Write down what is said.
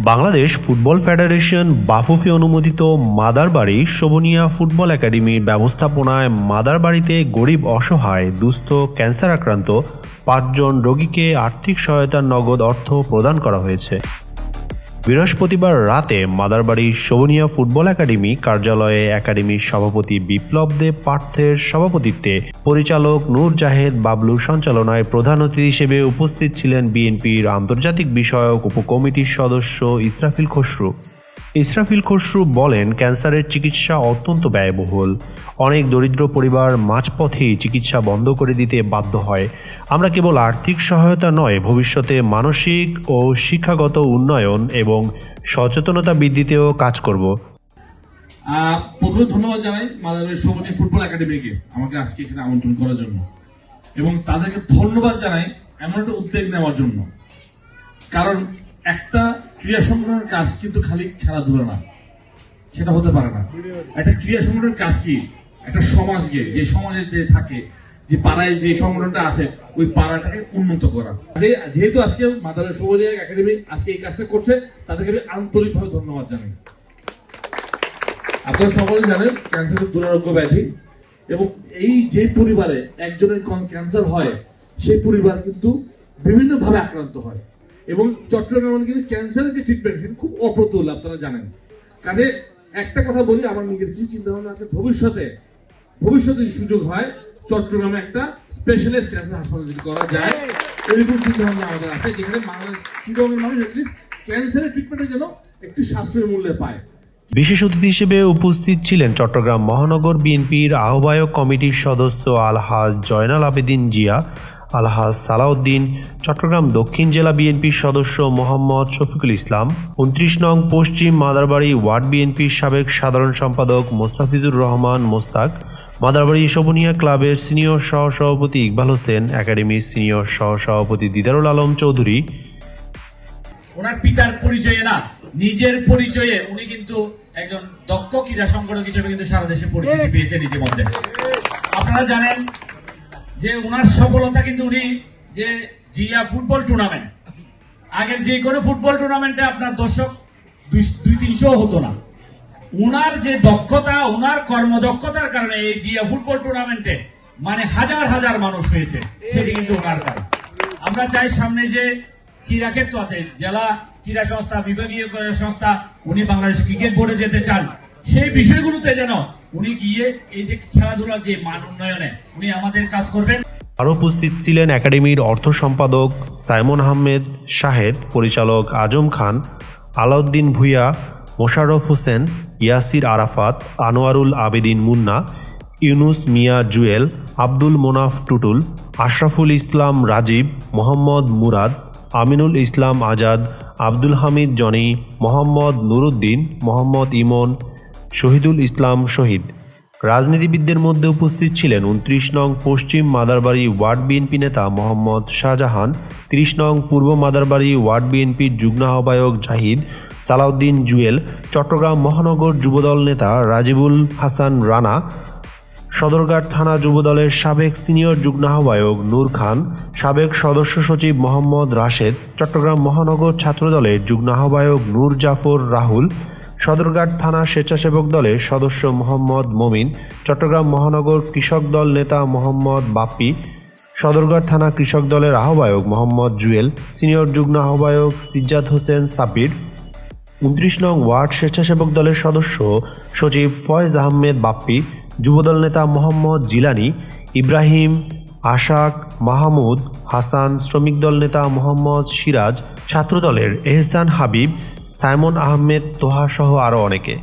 Bangladesh football federation Bafufe অনুমোদিত Madarbari শোভনিয়া football একাডেমির ব্যবস্থাপনায় মাদারবাড়িতে গরিব অসহায় দুস্থ ক্যান্সার আক্রান্ত ৫ জন রোগীকে আর্থিক সহায়তার নগদ অর্থ প্রদান করা হয়েছে। বৃহস্পতিবার রাতে মাদারবাড়ি শোভনিয়া ফুটবল একাডেমি কার্যালয়ে একাডেমির সভাপতি বিপ্লব দেব পার্থের সভাপতিত্বে পরিচালক নূর জাহেদ বাবলুর সঞ্চালনায় প্রধান অতিথি হিসেবে উপস্থিত ছিলেন বিএনপির আন্তর্জাতিক বিষয়ক উপকমিটির সদস্য ইসরাফিল খসরু বলেন, ক্যান্সারের চিকিৎসা অত্যন্ত ব্যয়বহুল। অনেক দরিদ্র পরিবার মাঝপথেই চিকিৎসা বন্ধ করে দিতে বাধ্য হয়। আমরা কেবল আর্থিক সহায়তা নয়, ভবিষ্যতে মানসিক ও শিক্ষাগত উন্নয়ন এবং সচেতনতা বৃদ্ধিতেও কাজ করব। প্রথমে ধন্যবাদ জানাই মাদারবাড়ি শোভনিয়া ফুটবল একাডেমিকে আমাকে আজকে এখানে আমন্ত্রণ করার জন্য, এবং তাদেরকে ধন্যবাদ জানাই এমন একটা উদ্যোগ নেওয়ার জন্য। কারণ একটা ক্রীড়া সংগঠনের কাজ কিন্তু খালি খেলাধুলা না, সেটা হতে পারে না। একটা ক্রীড়া সংগঠনের কাজ কি, একটা সমাজকে, যে সমাজে যে থাকে, যে পাড়ায় যে সংগঠনটা আছে, ওই পাড়াটাকে উন্নত করা। যেহেতু আজকে মাদারবাড়ি শোভনিয়া একাডেমি আজকে এই কাজটা করছে, তাদেরকে আমি আন্তরিকভাবে ধন্যবাদ জানাই। আপনারা সকলে জানেন ক্যান্সার দুরারোগ্য ব্যাধি, এবং এই যে পরিবারে একজনের ক্যান্সার হয়, সেই পরিবার কিন্তু বিভিন্ন ভাবে আক্রান্ত হয়। এবং চট্টগ্রামে কিন্তু ক্যান্সারের যে ট্রিটমেন্ট খুব অপ্রতুল, আপনারা জানেন। কাজে একটা কথা বলি, আমার নিজের কি চিন্তা ভাবনা আছে, ভবিষ্যতে যদি সুযোগ হয় চট্টগ্রামে একটা স্পেশালিস্ট ক্যান্সার হাসপাতাল যদি করা যায়, এরকম চিন্তা ভাবনা আমাদের আছে, যেখানে বাংলাদেশ চিটগাঁওয়ের মানুষ ক্যান্সারের ট্রিটমেন্টের জন্য একটু সাশ্রয়ী মূল্যে পায়। বিশেষ অতিথি হিসেবে উপস্থিত ছিলেন চট্টগ্রাম মহানগর বিএনপির আহ্বায়ক কমিটির সদস্য আলহাজ জয়নাল আবেদিন জিয়া, আলহাজ সালাউদ্দিন, চট্টগ্রাম দক্ষিণ জেলা বিএনপির সদস্য মোহাম্মদ শফিকুল ইসলাম, ২৯ নং পশ্চিম মাদারবাড়ি ওয়ার্ড বিএনপির সাবেক সাধারণ সম্পাদক মোস্তাফিজুর রহমান মোস্তাক, মাদারবাড়ি শোভনিয়া ক্লাবের সিনিয়র সহসভাপতি ইকবাল হোসেন, একাডেমির সিনিয়র সহসভাপতি দিদারুল আলম চৌধুরী। ওনার পিতার পরিচয়ে না, নিজের পরিচয়ে উনি কিন্তু একজন দক্ষ ক্রীড়া সংগঠক হিসেবে কিন্তু সারা দেশে পরিচিতি পেয়েছেন ইতিমধ্যে। আপনারা জানেন যে ওনার সফলতা কিন্তু উনি যে জিয়া ফুটবল টুর্নামেন্ট, আগের যে কোনো ফুটবল টুর্নামেন্টে আপনার দর্শক ২০০-৩০০ হতো না। উনার যে দক্ষতা, উনার কর্মদক্ষতার কারণে এই জিয়া ফুটবল টুর্নামেন্টে মানে হাজার হাজার মানুষ হয়েছে, সেটি কিন্তু ওনার কারণ। আমরা চাই সামনে যে ক্রীড়া ক্ষেত্র আছে, জেলা ক্রীড়া সংস্থা, বিভাগীয় ক্রীড়া সংস্থা, উনি বাংলাদেশ ক্রিকেট বোর্ডে যেতে চান, সেই বিষয়গুলোতে যেন উনি গিয়ে এই যে খেলাধুলার যে মান উন্নয়নে উনি আমাদের কাজ করবেন। আরও উপস্থিত ছিলেন একাডেমির অর্থ সম্পাদক সাইমন আহমেদ শাহেদ, পরিচালক আজম খান, আলাউদ্দিন ভূঁইয়া, মোশাররফ হোসেন, ইয়াসির আরাফাত, আনোয়ারুল আবেদিন মুন্না, ইউনুস মিয়া জুয়েল, আব্দুল মোনাফ টুটুল, আশরাফুল ইসলাম রাজীব, মোহাম্মদ মুরাদ, আমিনুল ইসলাম আজাদ, আব্দুল হামিদ জনি, মোহাম্মদ নুরুদ্দিন, মোহাম্মদ ইমন, শহীদুল ইসলাম শহীদ। রাজনীতিবিদদের মধ্যে উপস্থিত ছিলেন ২৯ নং পশ্চিম মাদারবাড়ি ওয়ার্ড বিএনপি নেতা মোহাম্মদ শাহজাহান, ৩০ নং পূর্ব মাদারবাড়ি ওয়ার্ড বিএনপির যুগ্ম আহ্বায়ক জাহিদ, সালাউদ্দিন জুয়েল, চট্টগ্রাম মহানগর যুবদল নেতা রাজিবুল হাসান রানা, সদরঘাট থানা যুবদলের সাবেক সিনিয়র যুগ্ম আহ্বায়ক নূর খান, সাবেক সদস্য সচিব মোহাম্মদ রাশেদ, চট্টগ্রাম মহানগর ছাত্রদলের যুগ্ম আহ্বায়ক নূর জাফর রাহুল, সদরঘাট থানা স্বেচ্ছাসেবক দলের সদস্য মোহাম্মদ মমিন, চট্টগ্রাম মহানগর কৃষক দল নেতা মোহাম্মদ বাপ্পি, সদরঘাট থানা কৃষক দলের আহ্বায়ক মোহাম্মদ জুয়েল, সিনিয়র যুগ্ম আহ্বায়ক সিজ্জাদ হোসেন সাব্বির, ২৯ নং ওয়ার্ড স্বেচ্ছাসেবক দলের সদস্য সচিব ফয়েজ আহমেদ বাপ্পি, যুবদল নেতা মোহাম্মদ জিলানি, ইব্রাহিম, আশাক, মাহমুদ হাসান, শ্রমিক দল নেতা মোহাম্মদ সিরাজ, ছাত্রদলের এহসান হাবিব, সাইমন আহমেদ তোহা সহ আরও অনেকে।